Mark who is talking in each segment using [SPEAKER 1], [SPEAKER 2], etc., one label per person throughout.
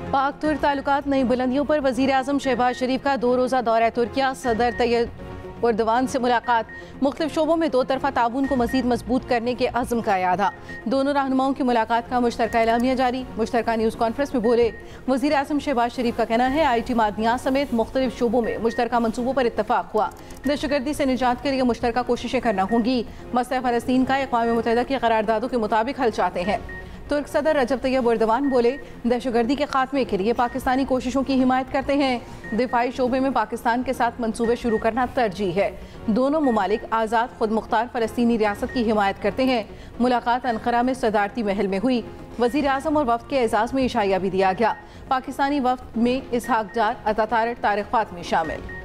[SPEAKER 1] पाक तुर्क ताल्लुकात नई बुलंदियों पर। वज़ीर आज़म शहबाज शरीफ का 2 रोज़ा दौरा तुर्किया, सदर तैयब एर्दोगान से मुलाकात। मुख्तलिफ शोबों में 2 तरफ़ा ताउन को मज़ीद मजबूत करने के अज़्म का यादा। दोनों रहनुमाओं की मुलाकात का मुश्तरका एलामिया जारी। मुश्तरका न्यूज़ कॉन्फ्रेंस में बोले वज़ीर आज़म शहबाज शरीफ का कहना है IT मादनियात समेत मुख्तलिफ शोबों में मुश्तरका मनसूबों पर इत्तफाक हुआ। दहशतगर्दी से निजात के लिए मुश्तरका कोशिशें करना होंगी। मसला फ़लस्तीन का अक़वाम मुत्तहिदा की करारदादों के मुताबिक हल चाहते हैं। तुर्क सदर रजब तैयब एर्दोगान बोले दहशतगर्दी के खात्मे के लिए पाकिस्तानी कोशिशों की हिमायत करते हैं। दिफाई शोबे में पाकिस्तान के साथ मंसूबे शुरू करना तरजीह है। दोनों ममालिक आज़ाद खुद मुख्तार फ़लस्तीनी रियासत की हिमायत करते हैं। मुलाकात अंकारा में सदारती महल में हुई। वज़ीर आज़म और वफ़द के एजाज़ में इशाया भी दिया गया। पाकिस्तानी वफ़द में इसहाक डार, अतातारक, तारिक फातमी शामिल।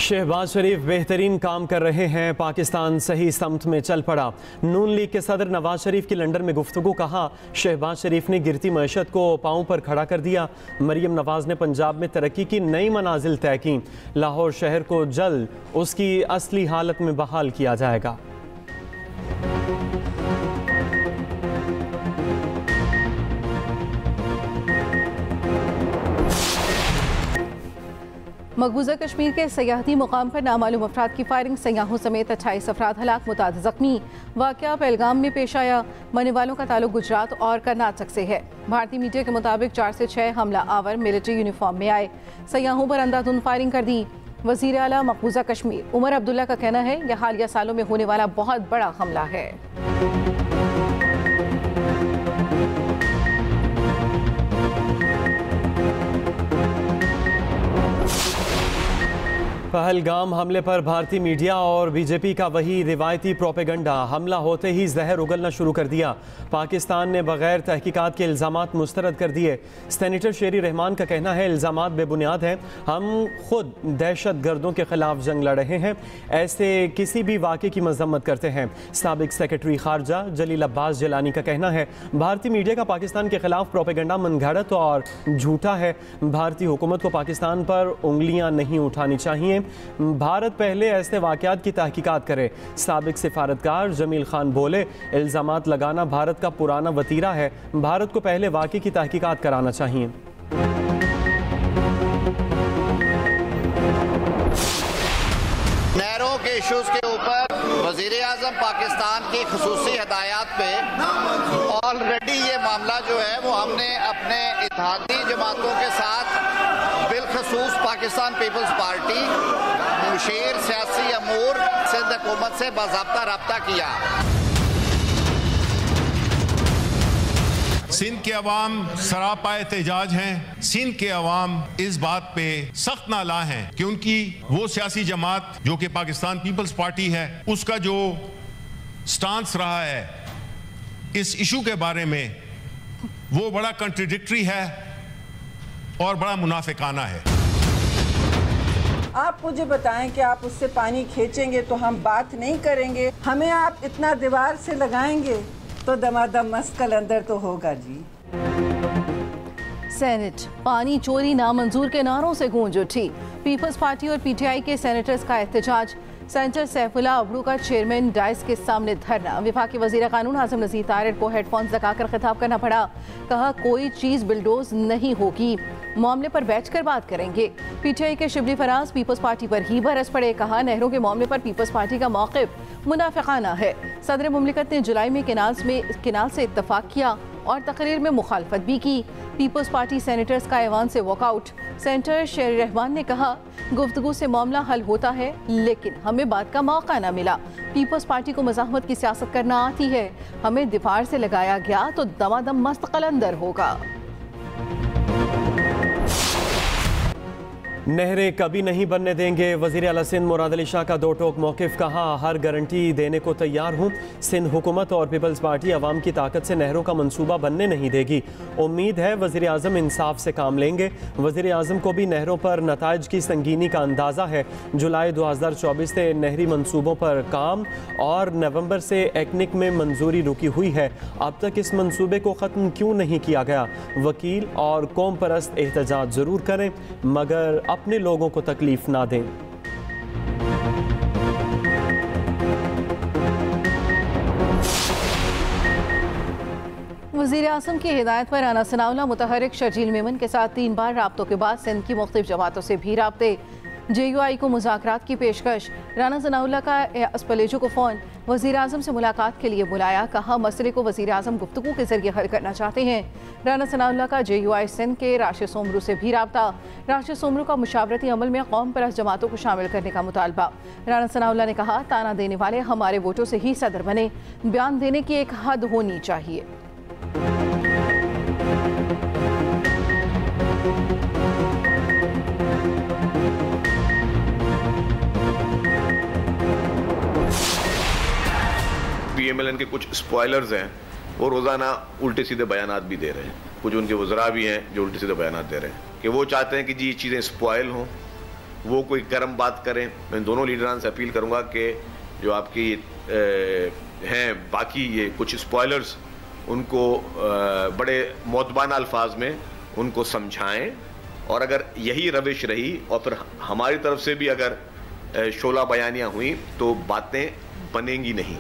[SPEAKER 2] शहबाज शरीफ बेहतरीन काम कर रहे हैं, पाकिस्तान सही समत में चल पड़ा। नून लीग के सदर नवाज शरीफ की लंदन में गुफ्तगू। कहा शहबाज शरीफ ने गिरती मईशत को पाँव पर खड़ा कर दिया। मरियम नवाज ने पंजाब में तरक्की की नई मनाजिल तय की। लाहौर शहर को जल्द उसकी असली हालत में बहाल किया जाएगा।
[SPEAKER 1] मकबूजा कश्मीर के सयाहती मुकाम पर नामालूम अफराद की फायरिंग, सयाहों समेत 28 अफराद हलाक, मुताद जख्मी। वाक़या पहलगाम में पेश आया। मरने वालों का ताल्लुक गुजरात और कर्नाटक से है। भारतीय मीडिया के मुताबिक 4 से 6 हमला आवर मिलिट्री यूनिफॉर्म में आए, सयाहों पर अंधाधुंध फायरिंग कर दी। वज़ीर आला मकबूजा कश्मीर उमर अब्दुल्ला का कहना है यह हालिया सालों में होने वाला बहुत बड़ा हमला है।
[SPEAKER 2] पहलगाम हमले पर भारतीय मीडिया और बीजेपी का वही रिवायती प्रोपेगंडा। हमला होते ही जहर उगलना शुरू कर दिया। पाकिस्तान ने बगैर तहकीकात के इल्ज़ामात मुस्तरद कर दिए। सेनेटर शेरी रहमान का कहना है इल्ज़ामात बेबुनियाद हैं। हम खुद दहशत गर्दों के खिलाफ जंग लड़ रहे हैं, ऐसे किसी भी वाक़े की मजम्मत करते हैं। साबिक सेक्रेटरी खारजा जलील अब्बास जिलानी का कहना है भारतीय मीडिया का पाकिस्तान के खिलाफ प्रोपेगंडा मनगढ़ंत और झूठा है। भारतीय हुकूमत को पाकिस्तान पर उंगलियां नहीं उठानी चाहिए। भारत पहले ऐसे वाक़यात की तहकीकात करे। साबिक सिफारतकार जमील खान बोले इल्ज़ामात लगाना भारत का पुराना वतीरा है, भारत को पहले वाक़े की तहकीकात कराना चाहिए।
[SPEAKER 3] नहरों के इशूज़ के ऊपर वज़ीर आज़म पाकिस्तान की ख़ुसूसी हदायत पे ऑलरेडी ये मामला जो है वो हमने अपने इत्तेहादी जमातों के साथ बिलखसूस पाकिस्तान पीपल्स पार्टी, मुशीर, सियासी अमूर, सिंध हुकूमत से बाज़ाब्ता रब्ता किया।
[SPEAKER 4] सिंध के अवाम सरापा एहतजाज हैं। सिंध के अवाम इस बात पे सख्त नाला हैं कि उनकी वो सियासी जमात जो कि पाकिस्तान पीपल्स पार्टी है, उसका जो स्टांस रहा है इस इशू के बारे में वो बड़ा कंट्राडिक्टरी है और बड़ा मुनाफिकाना है।
[SPEAKER 5] आप मुझे बताएं कि आप उससे पानी खींचेंगे तो हम बात नहीं करेंगे, हमें आप इतना दीवार से लगाएंगे तो दमादम मस्त कलंदर तो होगा जी।
[SPEAKER 1] सेनेट पानी चोरी नामंजूर के नारों से गूंज उठी। पीपल्स पार्टी और PTI के सेनेटर्स का एहतजाज। सेनेटर सैफुल्लाह अबरू का चेयरमैन डाइस के सामने धरना। विभाग के वजीर कानून आज़म नज़ीर तारिर को हेडफोन्स लगाकर खिताब करना पड़ा। कहा कोई चीज़ बिल्डोज नहीं होगी, मामले पर बैठकर बात करेंगे। PTI के शिबली फराज पीपल्स पार्टी पर ही बरस पड़े। कहा नहरों के मामले पर पीपल्स पार्टी का मौक़िफ़ मुनाफिकाना है। सदर मुमलिकत ने जुलाई में केनाल से इत्तफाक किया और तकरीर में मुखालफत भी की। पीपल्स पार्टी सेनेटर्स का ऐवान से वॉकआउट। सेनेटर शेर रहमान ने कहा गुफ्तगू से मामला हल होता है लेकिन हमें बात का मौका न मिला। पीपल्स पार्टी को मज़ाहमत की सियासत करना आती है, हमें दिफार से लगाया गया तो दमादम मस्त कलंदर होगा।
[SPEAKER 2] नहरें कभी नहीं बनने देंगे। वज़ीर आला सिंध मुराद अली शाह का 2 टोक मौक़िफ़। कहा हर गारंटी देने को तैयार हूँ। सिंध हुकूमत और पीपल्स पार्टी अवाम की ताकत से नहरों का मंसूबा बनने नहीं देगी। उम्मीद है वज़ीर आज़म इंसाफ से काम लेंगे। वज़ीर आज़म को भी नहरों पर नताइज की संगीनी का अंदाज़ा है। जुलाई 2024 से नहरी मंसूबों पर काम और नवंबर से एक्निक में मंजूरी रुकी हुई है। अब तक इस मंसूबे को ख़त्म क्यों नहीं किया गया? वकील और कौम परस्त एहतजाज ज़रूर करें मगर अपने लोगों को तकलीफ ना दें।
[SPEAKER 1] वज़ीर आज़म की हिदायत पर राना सनाउल्लाह मुतहरिक शर्जील मेमन के साथ 3 बार राब्तों के बाद सिंध की मुख्तलिफ जमातों से भी राब्ते। JUI को मुज़ाकरात की पेशकश। राना सनाउल्लाह का अस्पलेजो को फ़ोन, वज़ीर आज़म से मुलाकात के लिए बुलाया। कहा मसले को वज़ीर आज़म गुफ्तगू के ज़रिए हल करना चाहते हैं। राना सनाउल्लाह का JUI सिंध के राशिद सोमरू से भी राब्ता। राशिद सोमरू का मुशावरती अमल में कौम परस्त जमातों को शामिल करने का मुतालबा। राना सनाउल्लाह ने कहा ताना देने वाले हमारे वोटों से ही सदर बने, बयान देने की एक हद होनी चाहिए।
[SPEAKER 6] PMLN के कुछ स्पॉयलर्स हैं, वो रोज़ाना उल्टे सीधे बयानात भी दे रहे हैं। कुछ उनके वज़रा भी हैं जो उल्टे सीधे बयानात दे रहे हैं कि वो चाहते हैं कि जी चीज़ें स्पॉयल हों, वो कोई गर्म बात करें। मैं दोनों लीडरान से अपील करूँगा कि जो आपकी हैं बाकी ये कुछ स्पॉयलर्स, उनको बड़े मौतबाना अल्फाज में उनको समझाएं, और अगर यही रविश रही और फिर हमारी तरफ से भी अगर शोला बयानियाँ हुई तो बातें बनेंगी नहीं।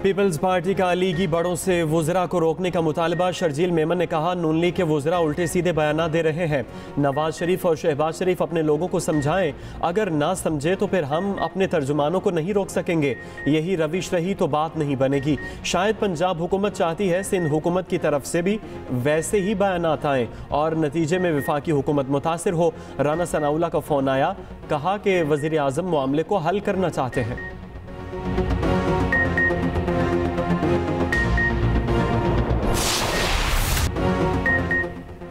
[SPEAKER 2] पीपल्स पार्टी का लीगी बड़ों से वुज़रा को रोकने का मुतालबा। शर्जील मेमन ने कहा नून लीग के वुज़रा उल्टे सीधे बयान दे रहे हैं। नवाज शरीफ और शहबाज शरीफ अपने लोगों को समझाएं, अगर ना समझे तो फिर हम अपने तर्जुमानों को नहीं रोक सकेंगे। यही रविश रही तो बात नहीं बनेगी। शायद पंजाब हुकूमत चाहती है सिंध हुकूमत की तरफ से भी वैसे ही बयानात आएँ और नतीजे में वफाकी हुकूमत मुतासिर हो। राना सनाउल्लाह का फ़ोन आया, कहा कि वज़ीर आज़म मामले को हल करना चाहते हैं।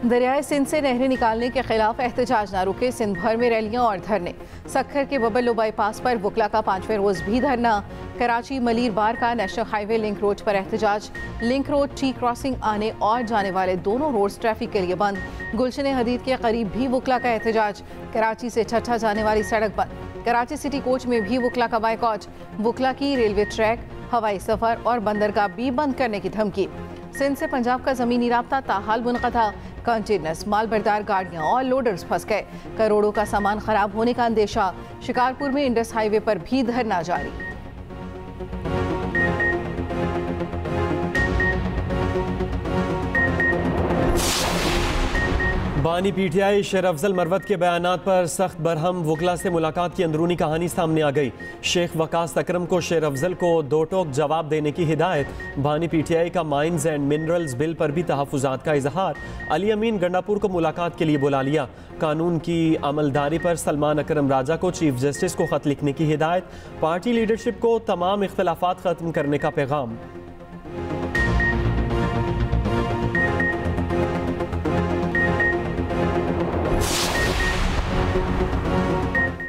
[SPEAKER 1] दरियाए सिंध से नहरें निकालने के खिलाफ एहतजाज ना रुके। सिंध भर में रैलियां और धरने। सक्खर के बबलो बाईपास पर वकला का 5वें रोज भी धरना। कराची मलीर बार का नेशनल हाईवे लिंक रोड पर एहतजाज। लिंक रोड टी क्रॉसिंग आने और जाने वाले दोनों रोड्स ट्रैफिक के लिए बंद। गुलशन हदीद के करीब भी वकला का एहतजाज। कराची से ठट्ठा जाने वाली सड़क बंद। कराची सिटी कोच में भी वकला का बाइकॉट। वकला की रेलवे ट्रैक, हवाई सफर और बंदरगाह भी बंद करने की धमकी। सिंध से पंजाब का जमीनी राब्ता ताहाल मुनक़ता। कंटेनर्स, माल बरदार गाड़ियां और लोडर्स फंस गए। करोड़ों का सामान खराब होने का अंदेशा। शिकारपुर में इंडस हाईवे पर भी धरना जारी।
[SPEAKER 2] बानी PTI शेर अफजल मरवत के बयानात पर सख्त बरहम। वकला से मुलाकात की अंदरूनी कहानी सामने आ गई। शेख वकास अकरम को शेर अफजल को दो टोक जवाब देने की हिदायत। बानी PTI का माइंस एंड मिनरल्स बिल पर भी तहफ़्फ़ुज़ात का इजहार। अली अमीन गंडापुर को मुलाकात के लिए बुला लिया। कानून की अमलदारी पर सलमान अकरम राजा को चीफ जस्टिस को ख़त लिखने की हिदायत। पार्टी लीडरशिप को तमाम इख्तलाफात ख़त्म करने का पैगाम।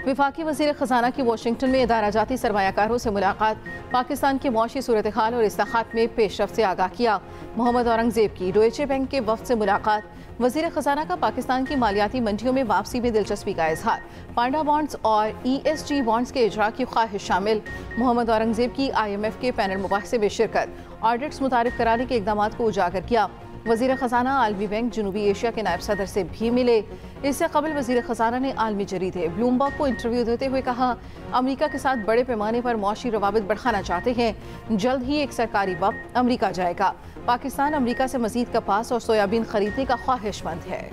[SPEAKER 1] वफाकी वज़ीर ख़जाना की वाशिंगटन में इदारा जाती सरमायाकारों से मुलाकात। पाकिस्तान की मौशी सूरत हाल और इस्लाहात में पेशरफ्त से आगाह किया। मोहम्मद औरंगज़ेब की डोइचे बैंक के वफ़द से मुलाकात। वज़ीर ख़जाना का पाकिस्तान की मालियाती मंडियों में वापसी में दिलचस्पी का इजहार। पांडा बॉन्ड्स और ESG बॉन्ड्स के इजरा की ख्वाहिश शामिल। मोहम्मद औरंगज़ेब की IMF के पैनल मुबाहिसे में शिरकत। ऑडिट्स मुतारिफ कराने के इक़दाम को उजागर किया। वज़ीर ख़जाना आलमी बैंक जनूबी एशिया के नायब सदर से भी मिले। इससे कबल वज़ीर ख़जाना ने आलमी जरीदे ब्लूमबर्ग को इंटरव्यू देते हुए कहा अमरीका के साथ बड़े पैमाने पर मौशी रवाबित बढ़ाना चाहते हैं। जल्द ही एक सरकारी वफ़द अमरीका जाएगा। पाकिस्तान अमरीका से मज़ीद कपास और सोयाबीन खरीदने का ख्वाहिशमंद है।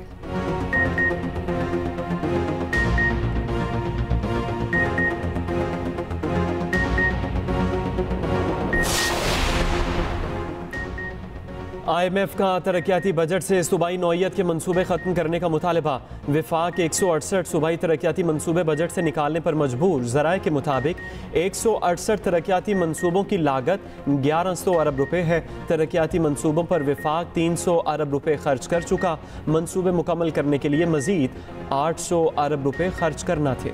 [SPEAKER 2] IMF का तरक्याती बजट से सूबाई नौइयत के मनसूबे ख़त्म करने का मुतालबा। विफाक 168 सूबाई तरक्याती मनसूबे बजट से निकालने पर मजबूर। ज़राए के मुताबिक 168 तरक्याती मनसूबों की लागत 1100 अरब रुपए है। तरक्याती मनसूबों पर विफाक 300 अरब रुपए खर्च कर चुका। मनसूबे मुकम्मल करने के लिए मज़ीद 800 अरब रुपए खर्च करना थे।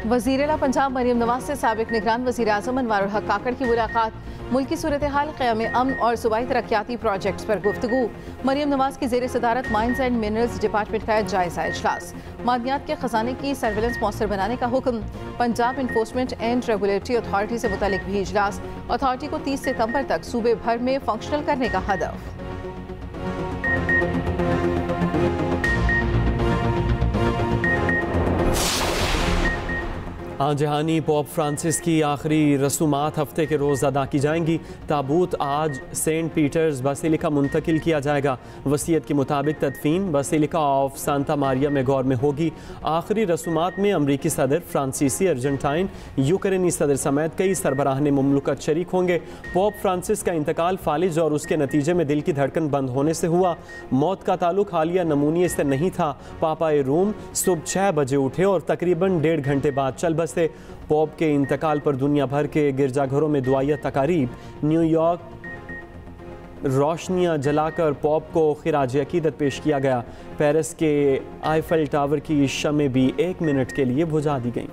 [SPEAKER 1] वज़ीर-ए-आला पंजाब मरियम नवाज से साबिक निगरान वज़ीर आज़म अनवारुल हक काकड़ की मुलाकात। मुल्की सूरत हाल, क़याम अमन और सूबाई तरक्याती प्रोजेक्ट्स पर गुफ्तगू। मरियम नवाज की ज़ेर सदारत माइंस एंड मिनरल्स डिपार्टमेंट का जायज़ा इजलास। मादनियात के ख़जाने की सर्विलेंस मौसर बनाने का हुक्म। Punjab enforcement and regulatory authority से मुतल्लिक भी इजलास। अथॉरिटी को 30 सितंबर तक सूबे भर में फंक्शनल करने का हदफ।
[SPEAKER 2] जहानी पोप फ्रांसिस की आखिरी रसूमात हफ्ते के रोज़ अदा की जाएंगी। ताबूत आज सेंट पीटर्स बसिलिका मुंतकिल किया जाएगा। वसीयत के मुताबिक तदफीन बसिलिका ऑफ सांता मारिया में गौर में होगी। आखिरी रसूमात में अमरीकी सदर, फ्रांसीसी, अर्जेंटाइन, यूक्रेनी सदर समेत कई सरबराहान मुमलकत शरीक होंगे। पोप फ्रांसिस का इंतकाल फालिज और उसके नतीजे में दिल की धड़कन बंद होने से हुआ। मौत का ताल्लुक हालिया नमूनिया से नहीं था। पापाए रूम सुबह 6 बजे उठे और तकरीबन 1.5 घंटे बाद चल बसे। पोप के इंतकाल पर दुनिया भर के गिरजाघरों में दुआया तकारीब। न्यूयॉर्क रोशनियां जलाकर पोप को खिराज अकीदत पेश किया गया। पेरिस के आईफेल टावर की शमें भी 1 मिनट के लिए बुझा दी गईं।